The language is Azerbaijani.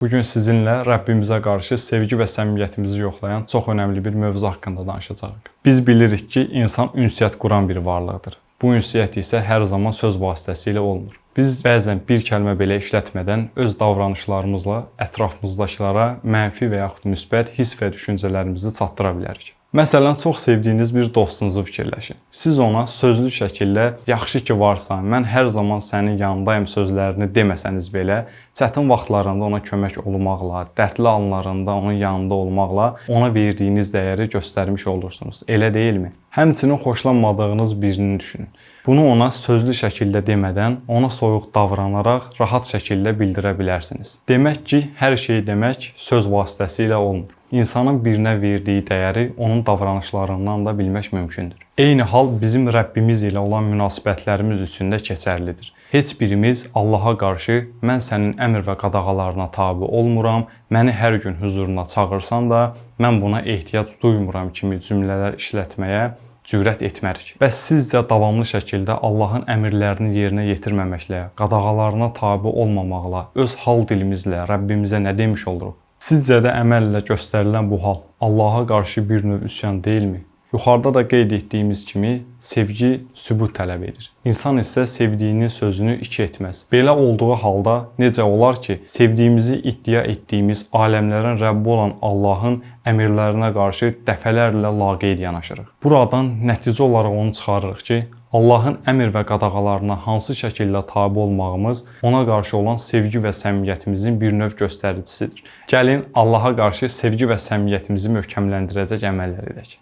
Bugün sizinlə Rəbbimizə qarşı sevgi və səmimiyyətimizi yoxlayan çox önəmli bir mövzu haqqında danışacağıq. Biz bilirik ki, insan ünsiyyət quran bir varlıqdır. Bu ünsiyyət isə hər zaman söz vasitəsilə olmur. Biz bəzən bir kəlmə belə işlətmədən öz davranışlarımızla ətrafımızdakılara mənfi və yaxud müsbət hiss və düşüncələrimizi çatdıra bilərik. Məsələn, çox sevdiyiniz bir dostunuzu fikirləşin. Siz ona sözlü şəkildə yaxşı ki varsan, mən hər zaman sənin yanındayım sözlərini deməsəniz belə, çətin vaxtlarında ona kömək olmaqla, dərdli anlarında onun yanında olmaqla ona verdiyiniz dəyəri göstərmiş olursunuz. Elə deyilmi? Həmçinin xoşlanmadığınız birini düşünün. Bunu ona sözlü şəkildə demədən, ona soyuq davranaraq rahat şəkildə bildirə bilərsiniz. Demək ki, hər şey demək söz vasitəsilə olmur. İnsanın birinə verdiyi dəyəri onun davranışlarından da bilmək mümkündür. Eyni hal bizim Rəbbimiz ilə olan münasibətlərimiz üçün də keçərlidir. Heç birimiz Allaha qarşı mən sənin əmr və qadağalarına tabe olmuram, məni hər gün huzuruna çağırsan da mən buna ehtiyac duymuram kimi cümlələr işlətməyə cürət etmərik. Bəs sizcə davamlı şəkildə Allahın əmrlərini yerinə yetirməməklə, qadağalarına tabe olmamaqla, öz hal dilimizlə Rəbbimizə nə demiş oluruq? Sizcə də əməllə göstərilən bu hal Allaha qarşı bir növ üsyan deyilmi? Yuxarıda da qeyd etdiyimiz kimi sevgi sübut tələb edir. İnsan isə sevdiyinin sözünü iki etməz. Belə olduğu halda necə olar ki, sevdiyimizi iddia etdiyimiz aləmlərin Rəbbi olan Allahın əmrlərinə qarşı dəfələrlə laqeyd yanaşırıq. Buradan nəticə olaraq onu çıxarırıq ki, Allahın əmr və qadağalarına hansı şəkildə tabe olmağımız ona qarşı olan sevgi və səmimiyyətimizin bir növ göstəricisidir. Gəlin Allaha qarşı sevgi və səmimiyyətimizi möhkəmləndirəcək əməllər edək.